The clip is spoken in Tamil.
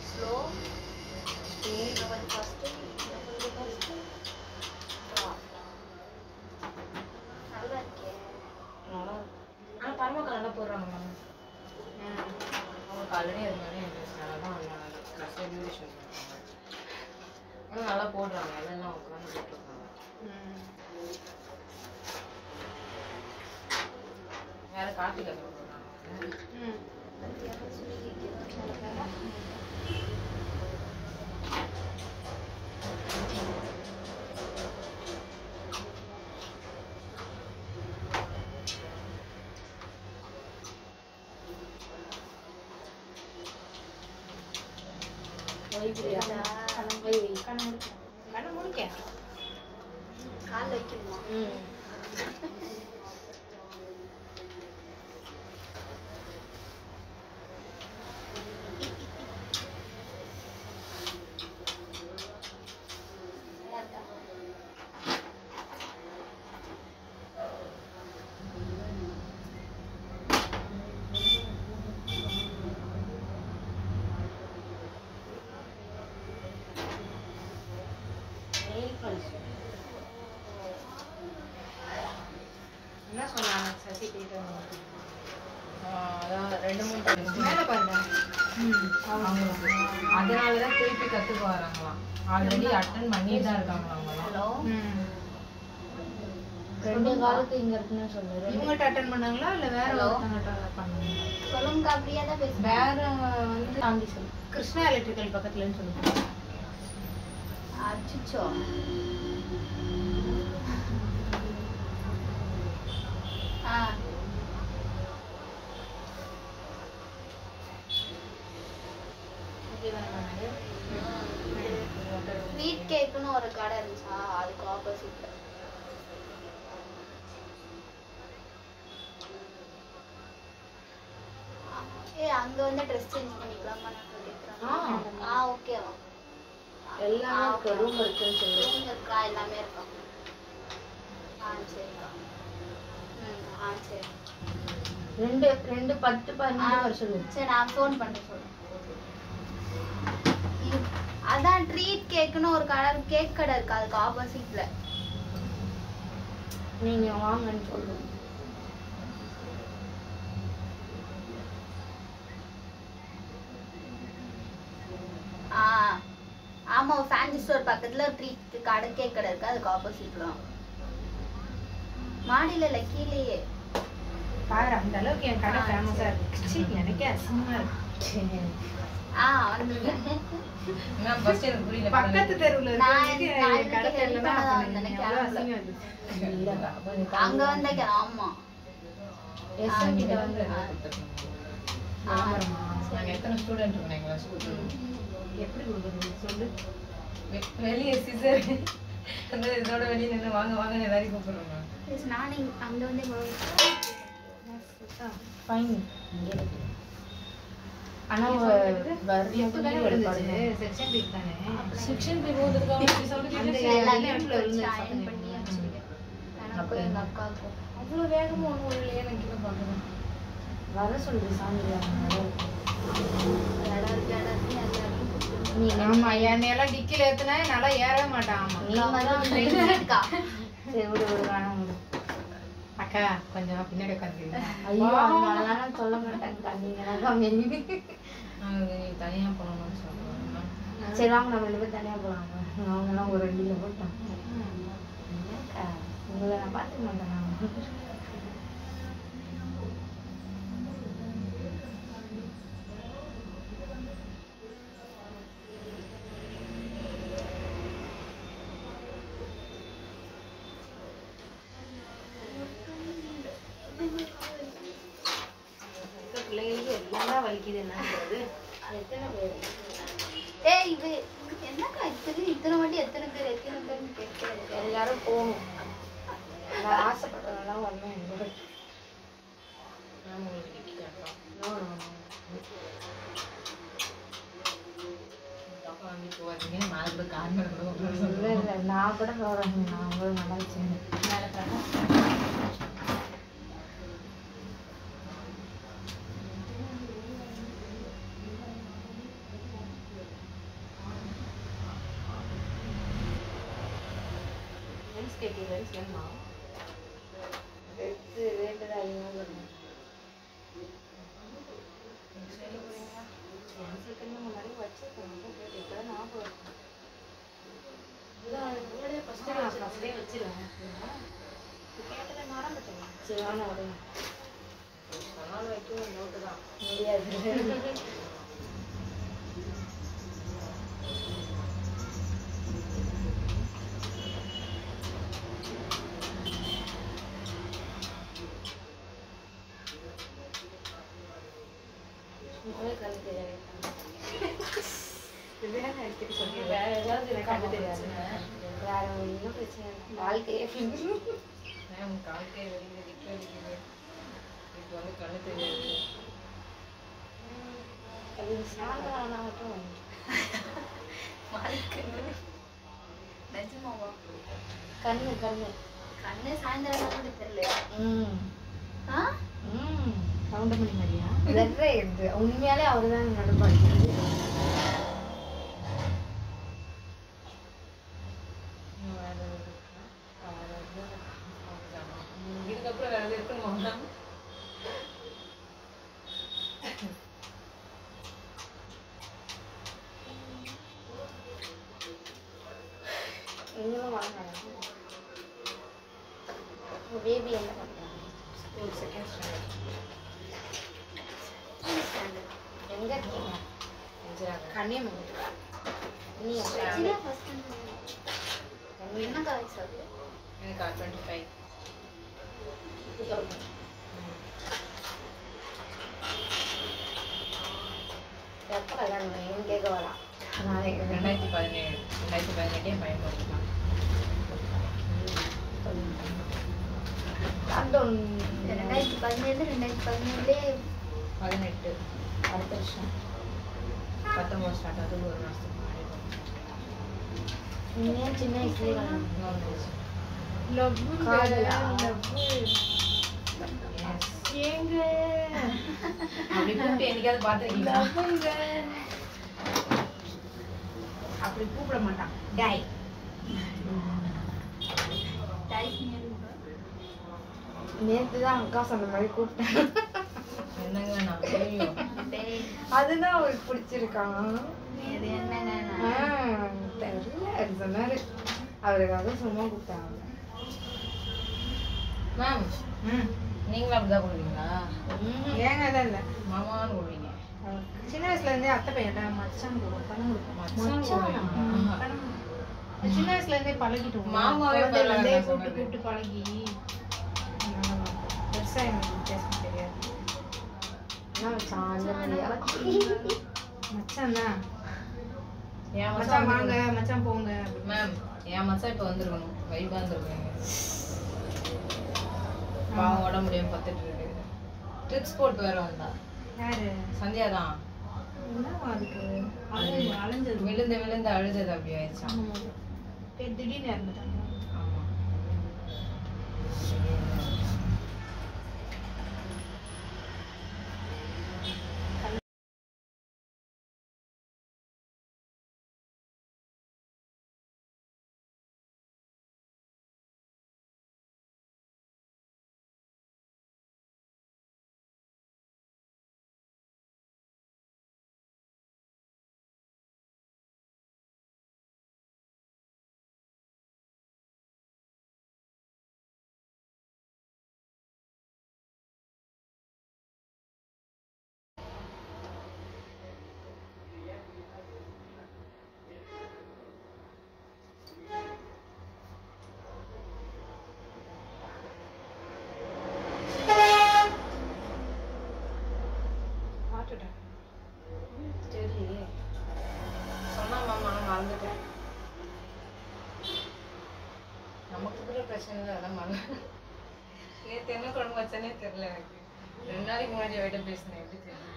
ஸ்லோ கொஞ்சம் ஃபஸ்ட்டு நல்லா இருக்கே. ஆனால் பரமக்கா நல்லா போடுறாங்க மேம். அவங்களுக்கு ஆல்ரெடி அது மாதிரி நல்லா தான் ட்ரெஸ்ஸில் பியூட்டிஷன் பண்ணுறாங்க. ஆனால் நல்லா போடுறாங்க, எல்லாம் உட்காந்து போட்டுருக்காங்க. வேறு கார்த்திகா போடுறாங்க. கண்ணு முடிக்க கால் வைக்கணுமா? என்ன சொன்னாங்க சசி கிட்ட? அதான் 2-3 மேலே பாருங்க. அவங்களுக்கு அதனால தான் திருப்பி கற்றுக்க வராங்களாம். ஆல்ரெடி அட்டன் பண்ணிட்டு தான் இருக்காங்களா அவங்களாம். 2 காலுக்கு இங்க இருக்குன்னு சொல்லுங்க. இவங்ககிட்ட அட்டன் பண்ணாங்களா இல்லை வேற ஒருத்தவங்ககிட்ட பண்ணாங்களா? சொல்லுங்க. அப்படியே தான் பேசுறேன். வேற வந்து தாண்டி சொல்லு. கிருஷ்ணா எலக்ட்ரிக்கல் பக்கத்துலன்னு சொல்லுங்க. அச்சோ ஸ்வீட் கேக்குன்னு ஒரு கடை இருந்துச்சா, அதுக்கு ஆப்போசிட்ல. அங்க வந்து ட்ரெஸ் சேஞ்ச் பண்ணிக்கலாமா? ஓகேவா? எல்லாமே இருக்கு. ரூம் இருக்குன்னு சொல்லி ரூம் இருக்கா? எல்லாமே இருக்கா? சரிக்கா. சரி. 2 10 15 சொல்லு. சரி, நான் ஃபோன் பண்ணி சொல்றேன். அதான் ட்ரீட் கேக்குன்னு ஒரு கேக் கடை இருக்கு, அதுக்கு ஆப்போசிட்ல. நீங்க வாங்கன்னு சொல்லுங்க. ஆமா, ஃபேன்சி ஸ்டோர் பக்கத்துல ட்ரீட் கடை கேக் கடை இருக்கு, அதுக்கு ஆப்போசிட்ல. மாடியில இல்ல, கீழேயே. பாரு, அந்த அளவுக்கு என் கடை ஃபேமஸா இருக்கு. எனக்கே அசிங்கமா இருக்கு. பக்கத்து தெருவுல அங்க வந்த ஆமா எத்தனை ஸ்டூடெண்ட் இருக்கீங்களா? எப்படி கொடுக்குறது சொல்லு. வெளியே சிசர் இதோட வெளியே நின்று வாங்க வாங்க எல்லாரையும் கூப்பிடுறோம். நானே அங்க வந்து ஃபைன். ஆனா செக்ஷன் பி தானே. செக்ஷன் பி எங்க அக்காவுக்கும் அவ்வளவு வேகமா ஒண்ணும் இல்லையே. எனக்கு இதை பாக்குறேன். வர சொல்லுது சாந்தியா. நீ ஆமா என்னையெல்லாம் டிக்கில ஏத்துனா நல்லா ஏறவே மாட்டான். ஆமா நீ சரி விடு விடு வேணாம் விடு. அக்கா கொஞ்சம் பின்னாடி உட்காந்து. ஐயோ அதனால சொல்ல மாட்டேன். நீங்க தனியா போகணும்னு சொல்லுவாங்க. சரி வாங்க, நம்ம 2 பேரும் தனியா போலாம். அவங்க எல்லாம் ஒரு வண்டியில போட்டாங்க. உங்களை நான் பார்த்துக்க மாட்டேன். பிள்ளைங்களுக்கு எல்லாம் வலிக்குது. என்னங்கிறது எத்தனை பேர்? இது என்னக்கா இத்தனை வாட்டி எத்தனை பேர் கேட்கறது? எல்லாரும் போகணும். நான் ஆசைப்படுறதெல்லாம் வரணும். நான் கூட சொல்றேன். நான் உங்களுக்கு நல்லா வச்சுருந்தேன். கேட்டி லென்ஸ் வேணுமா? ரேட்டு தான் அதிகமாக வரும். லென்ஸுக்குன்னு முன்னாடி வச்சிருக்கேன். இப்போ ஞாபகம் இருக்கு. இதான் முன்னாடியே ஃபஸ்ட்டே வச்சிருவேன். கேட்டதை மறந்துட்டேன். சரி வேணாம் விடுங்க. அதனால் வைக்கவும் நோட்டு தான் முடியாது. கண்ணு தெரியாது. வேற ஏதாவது கண்டு தெரியாது. வேற ஒன்றும் பிரச்சனை இல்லை. வாழ்க்கையே மேம் கால்கே வெளியே வலிக்குது. இப்போ வந்து கண்ணு தெரியாது. அது சாயந்தரம் ஆனால் மட்டும் நிஜமாவா? கண்ணு கண்ணு கண்ணு சாயந்தரம் கூட தெரியல. ஆ கவுண்டமணி மாதிரியா வெறும் இது உண்மையாலே அவர் தான் நடுப்பாடு. இதுக்கப்புறம் வேற எது இருக்குன்னு நீங்களும் வாங்க. பேபி என்ன பண்ணுறாங்க? School second standard. எங்க இருக்கீங்க? கன்னியாகுமரி. நீ என்ன காலேஜ் அது? எனக்கு 25. எப்போ கல்யாணம் எங்க கேட்க வரலாம்? 2017 என் பையன் போட்டுருக்கான். லாக்டவுன் 2017 2017 18 அடுத்த வருஷம் 19 ஸ்டார்ட் ஆகுது. ஒரு மாதத்துக்கு முன்னாடி ஏன் சின்ன வயசுலேயே அப்படி கூப்பிட்டு என்னைக்காவது பார்த்துருக்கீங்களா? அப்படி கூப்பிட மாட்டான். டை நேற்று தான் அக்கா சொன்ன மாதிரி கூப்பிட்டேன். என்னங்க நான் தெரியும். அதுதான் அவருக்கு பிடிச்சிருக்கான். இது என்னங்க தெரியல அது சொன்னாரு. அவருக்காக சும்மா கூப்பிட்டாங்க. மேம் நீங்களும் அப்படிதான் கூப்பிடுவீங்களா? ஏங்க அதான் இல்லை மாமான்னு கூப்பிடுவீங்க. சின்ன வயசுல இருந்தே அத்தை பையன் மச்சான் கூப்பிடும். பணம் கொடுப்போம். மச்சான் கூப்பிடுவீங்களா? சின்ன வயசுல இருந்தே பழகிட்டோம். மாமாவே குழந்தையில இருந்தே பரவாயில்ல கூப்பிட்டு கூப்பிட்டு பழகி பெருசா எனக்கு வித்தியாசம் தெரியாது. மச்சான் தான் என் மச்சான் மச்சான் வாங்க மச்சான் போங்க. மேம் என் மச்சான் இப்போ வந்துருக்கணும். வைபா இருந்திருக்காங்க. பாவம் உடம்பு முடியாம பார்த்துட்டு இருக்கு. ட்ரிப்ஸ் போட்டு வேற வந்தா. யாரு? சந்தியா தான். என்னவா அதுக்கு அலைஞ்சது விழுந்து விழுந்து அழுதது அப்படி ஆயிடுச்சான். திடீர்னு இறந்துட்டாங்க. ஆமா. சொன்னா மாமா நான் மறந்துட்டேன். நமக்கு கூட பிரச்சனை இல்லை. அதான் மறந்து நேற்று என்ன குழம்பு வச்சேனே தெரியல எனக்கு. 2 நாளைக்கு முன்னாடி அவட்ட பேசினேன். எப்படி தெரியும்?